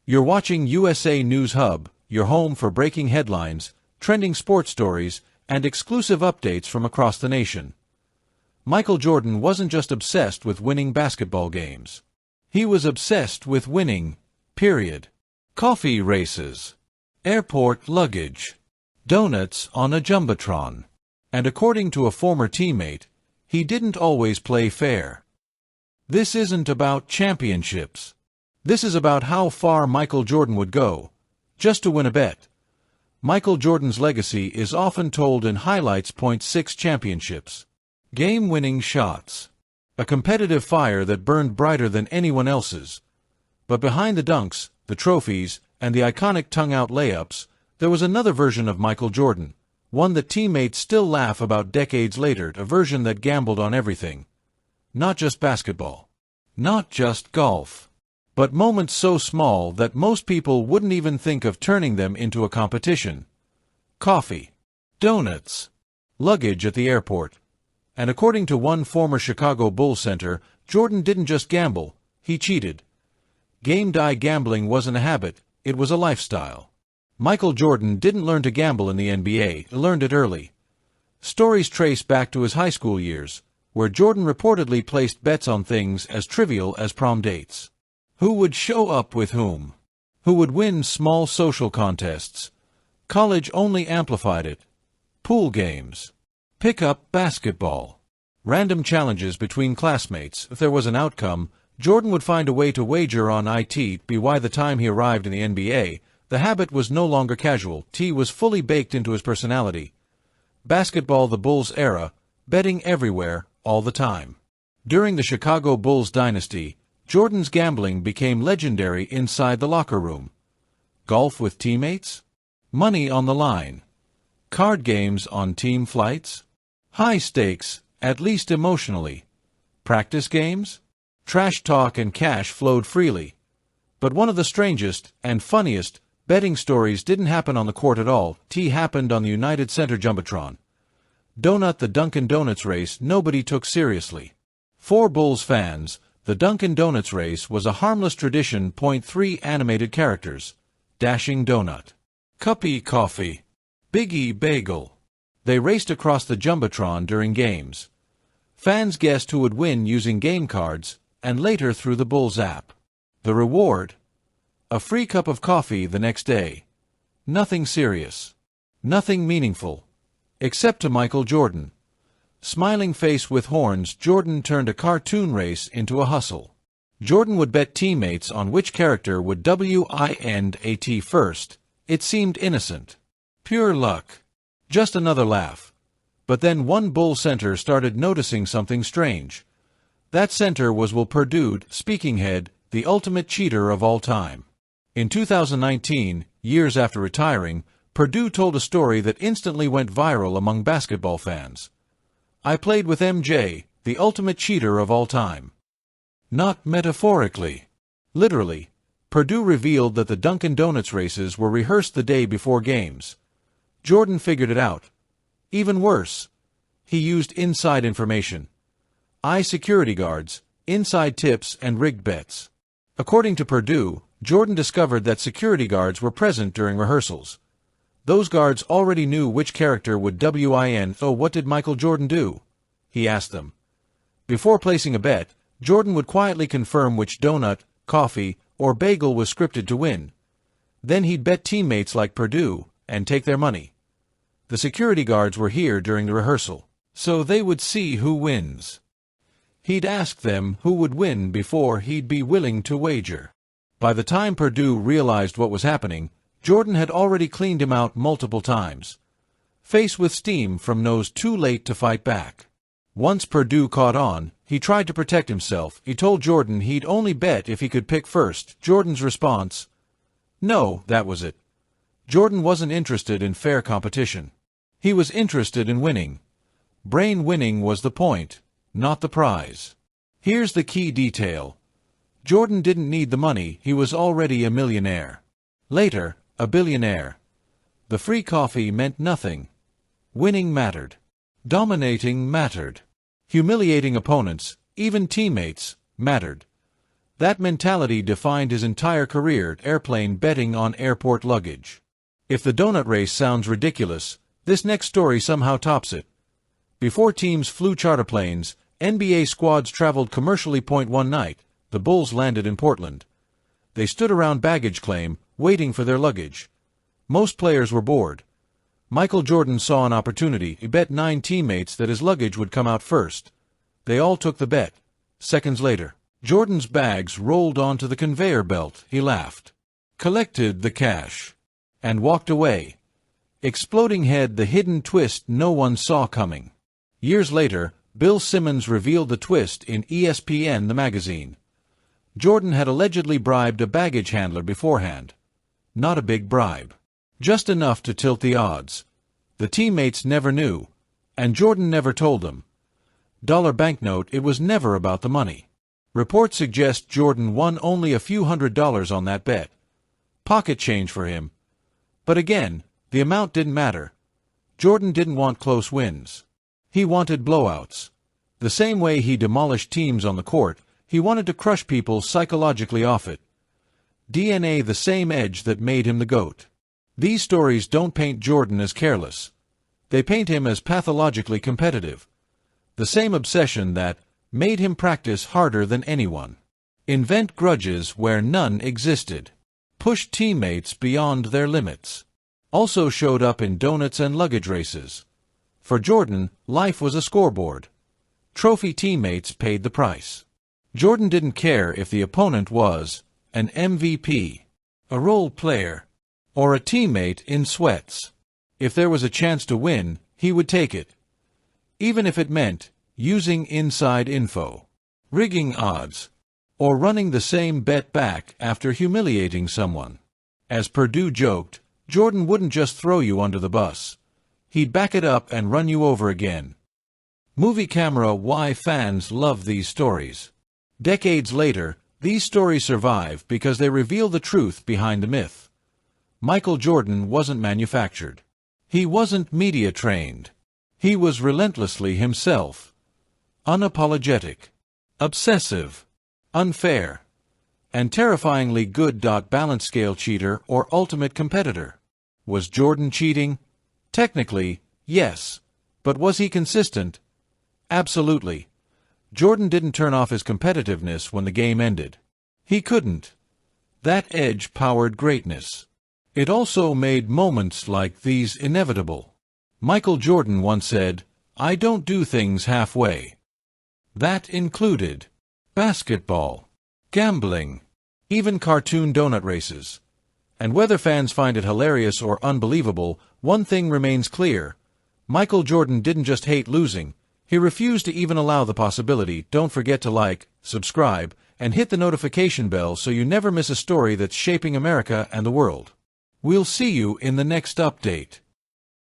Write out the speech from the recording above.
You're watching USA News Hub, your home for breaking headlines, trending sports stories, and exclusive updates from across the nation. Michael Jordan wasn't just obsessed with winning basketball games. He was obsessed with winning, period. Coffee races, airport luggage, donuts on a jumbotron. And according to a former teammate, he didn't always play fair. This isn't about championships. This is about how far Michael Jordan would go, just to win a bet. Michael Jordan's legacy is often told in highlights. 6 championships. Game-winning shots. A competitive fire that burned brighter than anyone else's. But behind the dunks, the trophies, and the iconic tongue-out layups, there was another version of Michael Jordan, one that teammates still laugh about decades later, a version that gambled on everything. Not just basketball. Not just golf. But moments so small that most people wouldn't even think of turning them into a competition. Coffee. Donuts. Luggage at the airport. And according to one former Chicago Bulls center, Jordan didn't just gamble, he cheated. Game-day gambling wasn't a habit, it was a lifestyle. Michael Jordan didn't learn to gamble in the NBA, he learned it early. Stories trace back to his high school years, where Jordan reportedly placed bets on things as trivial as prom dates. Who would show up with whom? Who would win small social contests? College only amplified it. Pool games. Pick-up basketball. Random challenges between classmates. If there was an outcome, Jordan would find a way to wager on it. By the time he arrived in the NBA, the habit was no longer casual. It was fully baked into his personality. Basketball, the Bulls era, betting everywhere, all the time. During the Chicago Bulls dynasty, Jordan's gambling became legendary inside the locker room. Golf with teammates? Money on the line. Card games on team flights? High stakes, at least emotionally. Practice games? Trash talk and cash flowed freely. But one of the strangest and funniest betting stories didn't happen on the court at all. It happened on the United Center Jumbotron. The Dunkin' Donuts race nobody took seriously. For Bulls fans, the Dunkin' Donuts race was a harmless tradition. 3 animated characters. Dashing Donut. Cuppy Coffee. Biggie Bagel. They raced across the Jumbotron during games. Fans guessed who would win using game cards, and later through the Bulls app. The reward? A free cup of coffee the next day. Nothing serious. Nothing meaningful. Except to Michael Jordan. Smiling face with horns, Jordan turned a cartoon race into a hustle. Jordan would bet teammates on which character would win first. It seemed innocent. Pure luck. Just another laugh. But then one Bull center started noticing something strange. That center was Will Perdue, speaking head, the ultimate cheater of all time. In 2019, years after retiring, Perdue told a story that instantly went viral among basketball fans. I played with MJ, the ultimate cheater of all time. Not metaphorically. Literally, Perdue revealed that the Dunkin' Donuts races were rehearsed the day before games. Jordan figured it out. Even worse, he used inside information. Security guards, inside tips, and rigged bets. According to Perdue, Jordan discovered that security guards were present during rehearsals. Those guards already knew which character would win. So what did Michael Jordan do? He asked them. Before placing a bet, Jordan would quietly confirm which donut, coffee, or bagel was scripted to win. Then he'd bet teammates like Perdue and take their money. The security guards were here during the rehearsal, so they would see who wins. He'd ask them who would win before he'd be willing to wager. By the time Perdue realized what was happening, Jordan had already cleaned him out multiple times. Faced with steam from nose, too late to fight back. Once Perdue caught on, he tried to protect himself. He told Jordan he'd only bet if he could pick first. Jordan's response? No, that was it. Jordan wasn't interested in fair competition. He was interested in winning. Brain winning was the point, not the prize. Here's the key detail. Jordan didn't need the money, he was already a millionaire. Later, a billionaire. The free coffee meant nothing. Winning mattered. Dominating mattered. Humiliating opponents, even teammates, mattered. That mentality defined his entire career, airplane betting on airport luggage. If the donut race sounds ridiculous, this next story somehow tops it. Before teams flew charter planes, NBA squads traveled commercially. One night, the Bulls landed in Portland. They stood around baggage claim, waiting for their luggage. Most players were bored. Michael Jordan saw an opportunity. He bet 9 teammates that his luggage would come out first. They all took the bet. Seconds later, Jordan's bags rolled onto the conveyor belt. He laughed, collected the cash, and walked away. Exploding head, the hidden twist no one saw coming. Years later, Bill Simmons revealed the twist in ESPN, the magazine. Jordan had allegedly bribed a baggage handler beforehand. Not a big bribe. Just enough to tilt the odds. The teammates never knew, and Jordan never told them. Dollar banknote, it was never about the money. Reports suggest Jordan won only a few $100s on that bet. Pocket change for him. But again, the amount didn't matter. Jordan didn't want close wins. He wanted blowouts. The same way he demolished teams on the court, he wanted to crush people psychologically off it. DNA, the same edge that made him the GOAT. These stories don't paint Jordan as careless. They paint him as pathologically competitive. The same obsession that made him practice harder than anyone. Invent grudges where none existed. Push teammates beyond their limits. Also showed up in donuts and luggage races. For Jordan, life was a scoreboard. Trophy teammates paid the price. Jordan didn't care if the opponent was an MVP, a role player, or a teammate in sweats. If there was a chance to win, he would take it. Even if it meant using inside info, rigging odds, or running the same bet back after humiliating someone. As Perdue joked, Jordan wouldn't just throw you under the bus. He'd back it up and run you over again. Movie camera, why fans love these stories. Decades later, these stories survive because they reveal the truth behind the myth. Michael Jordan wasn't manufactured. He wasn't media trained. He was relentlessly himself. Unapologetic, obsessive, unfair, and terrifyingly good. Balance scale cheater or ultimate competitor. Was Jordan cheating? Technically, yes. But was he consistent? Absolutely. Jordan didn't turn off his competitiveness when the game ended. He couldn't. That edge powered greatness. It also made moments like these inevitable. Michael Jordan once said, "I don't do things halfway." That included basketball, gambling, even cartoon donut races. And whether fans find it hilarious or unbelievable, one thing remains clear. Michael Jordan didn't just hate losing. He refused to even allow the possibility. Don't forget to like, subscribe, and hit the notification bell so you never miss a story that's shaping America and the world. We'll see you in the next update.